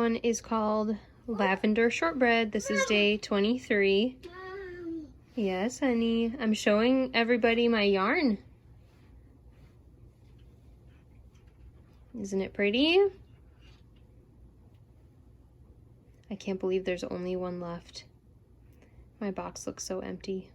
one is called Lavender Shortbread. This is day 23. Yes, honey. I'm showing everybody my yarn. Isn't it pretty? I can't believe there's only one left. My box looks so empty.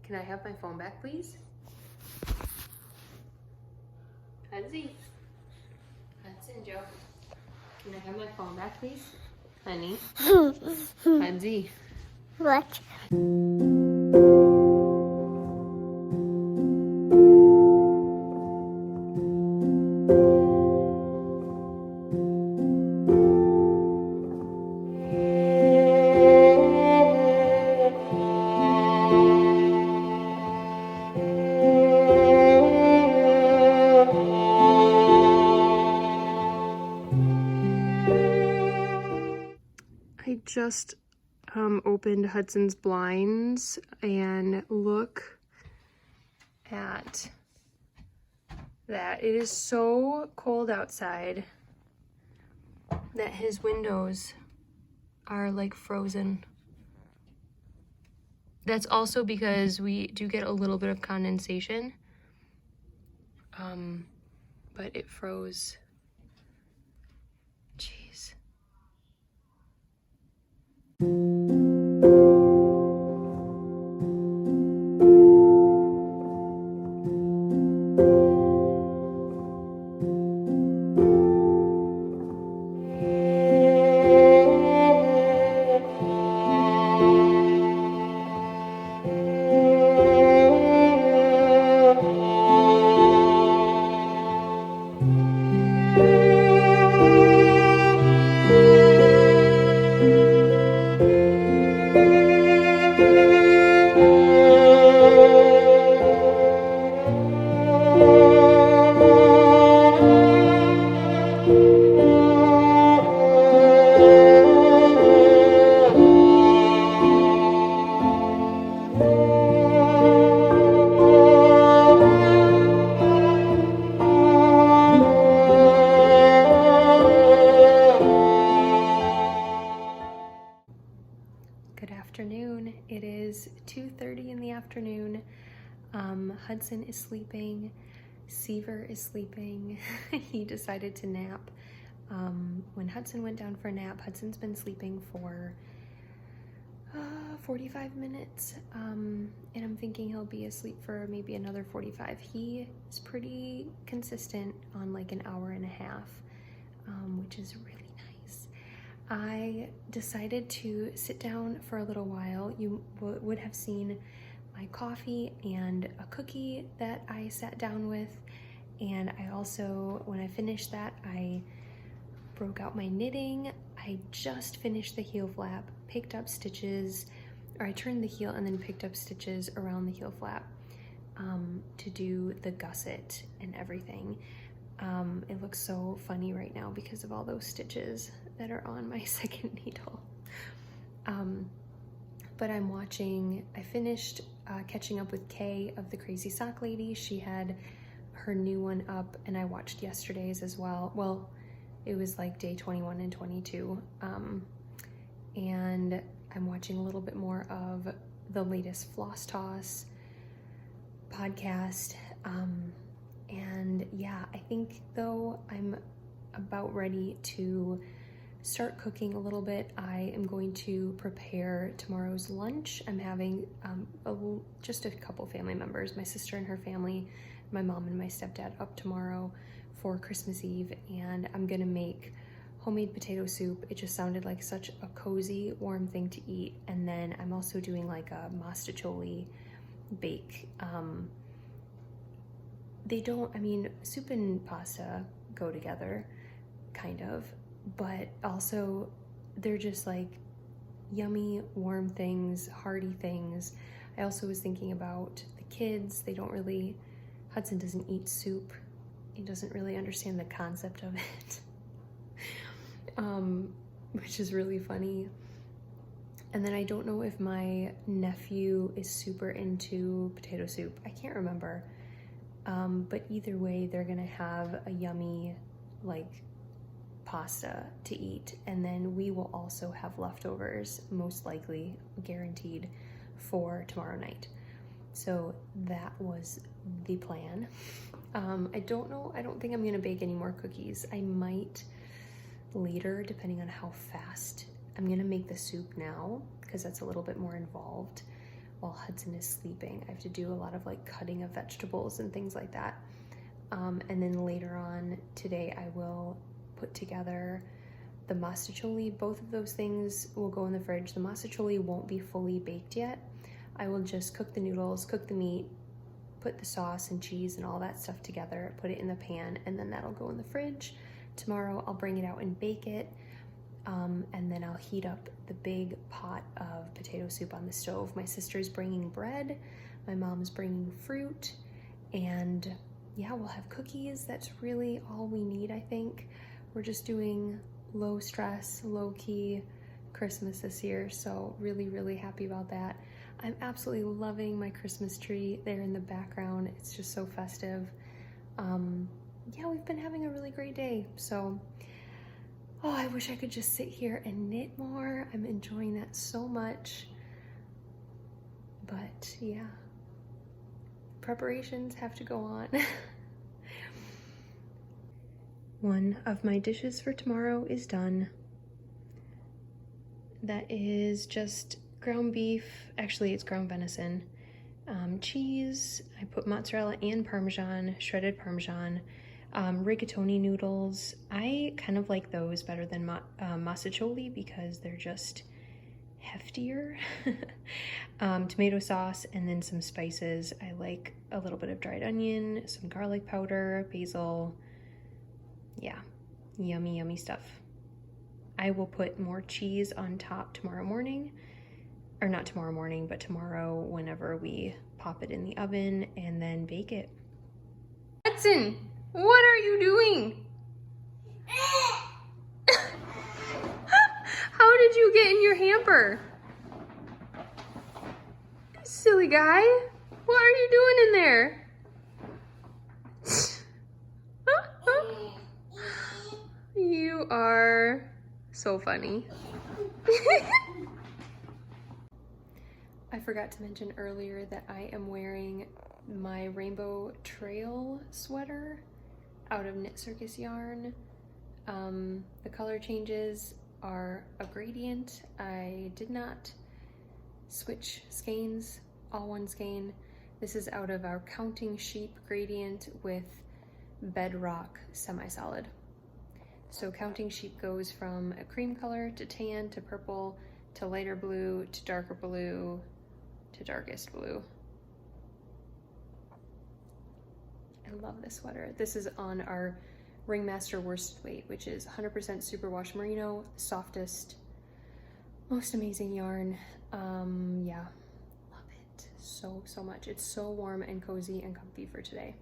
Can I have my phone back, please? Hudson, Joe. Can I have my phone back, please? Honey? Hudson. What? I just opened Hudson's blinds and look at that. It is so cold outside that his windows are like frozen. That's also because we do get a little bit of condensation, but it froze. Jeez. Good afternoon. It is 2:30 in the afternoon. Hudson is sleeping. Seaver is sleeping. He decided to nap. When Hudson went down for a nap, Hudson's been sleeping for 45 minutes, and I'm thinking he'll be asleep for maybe another 45. He is pretty consistent on like an hour and a half, which is really nice. I decided to sit down for a little while. You would have seen my coffee and a cookie that I sat down with, and I also, when I finished that, I broke out my knitting. I just finished the heel flap, picked up stitches, or I turned the heel and then picked up stitches around the heel flap to do the gusset and everything. It looks so funny right now because of all those stitches that are on my second needle. But I finished catching up with Kay of the Crazy Sock Lady. She had her new one up, and I watched yesterday's as well. Well, it was like day 21 and 22. And I'm watching a little bit more of the latest Floss Toss podcast. And yeah, I think though I'm about ready to start cooking a little bit. I am going to prepare tomorrow's lunch. I'm having just a couple family members, my sister and her family, my mom and my stepdad up tomorrow for Christmas Eve, and I'm gonna make homemade potato soup. It just sounded like such a cozy, warm thing to eat. And then I'm also doing like a mastacholi bake. Soup and pasta go together, kind of, but also they're just like yummy, warm things, hearty things. I also was thinking about the kids. Hudson doesn't eat soup. He doesn't really understand the concept of it. Which is really funny. And then I don't know if my nephew is super into potato soup. I can't remember. But either way, they're gonna have a yummy, like, pasta to eat. And then we will also have leftovers, most likely, guaranteed, for tomorrow night. So that was the plan. I don't think I'm gonna bake any more cookies. I might later, depending on how fast. I'm gonna make the soup now because that's a little bit more involved while Hudson is sleeping. I have to do a lot of like cutting of vegetables and things like that. And then later on today, I will put together the mastacholi. Both of those things will go in the fridge. The mastacholi won't be fully baked yet. I will just cook the noodles, cook the meat, put the sauce and cheese and all that stuff together, put it in the pan, and then that'll go in the fridge. Tomorrow I'll bring it out and bake it, and then I'll heat up the big pot of potato soup on the stove. My sister's bringing bread, my mom's bringing fruit, and yeah, we'll have cookies. That's really all we need, I think. We're just doing low stress, low key Christmas this year, so really, really happy about that. I'm absolutely loving my Christmas tree there in the background. It's just so festive. Yeah, we've been having a really great day. So, I wish I could just sit here and knit more. I'm enjoying that so much. But yeah, preparations have to go on. One of my dishes for tomorrow is done. That is just ground beef. Actually, it's ground venison. Cheese. I put mozzarella and Parmesan, shredded Parmesan. Rigatoni noodles. I kind of like those better than mastacholi because they're just heftier. Tomato sauce, and then some spices. I like a little bit of dried onion, some garlic powder, basil. Yeah, yummy, yummy stuff. I will put more cheese on top tomorrow morning, or not tomorrow morning, but tomorrow whenever we pop it in the oven and then bake it. Hudson, what are you doing? How did you get in your hamper? Silly guy, what are you doing in there? You are so funny. I forgot to mention earlier that I am wearing my Rainbow Trail sweater out of Knit Circus yarn. The color changes are a gradient. I did not switch skeins, all one skein. This is out of our Counting Sheep gradient with Bedrock semi-solid. So Counting Sheep goes from a cream color to tan to purple to lighter blue to darker blue to darkest blue. I love this sweater. This is on our Ringmaster worsted weight, which is 100% superwash merino, softest, most amazing yarn. Yeah, love it so much. It's so warm and cozy and comfy for today.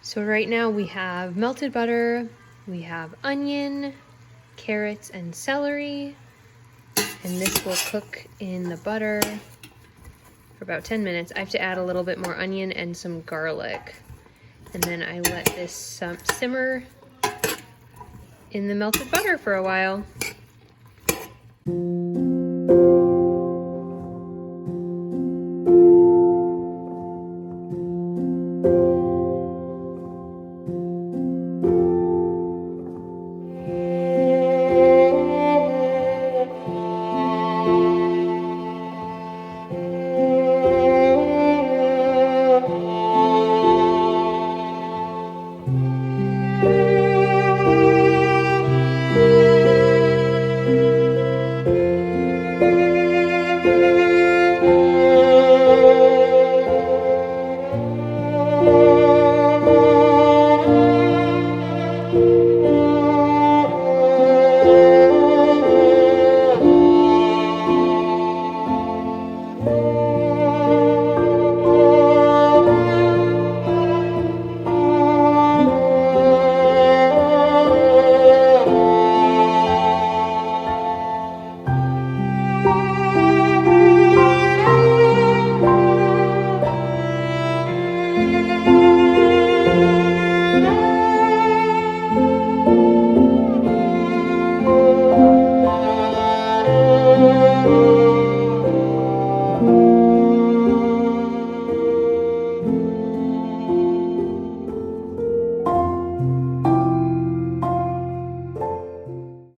So right now we have melted butter, we have onion, carrots, and celery, and this will cook in the butter for about 10 minutes. I have to add a little bit more onion and some garlic. And then I let this simmer in the melted butter for a while.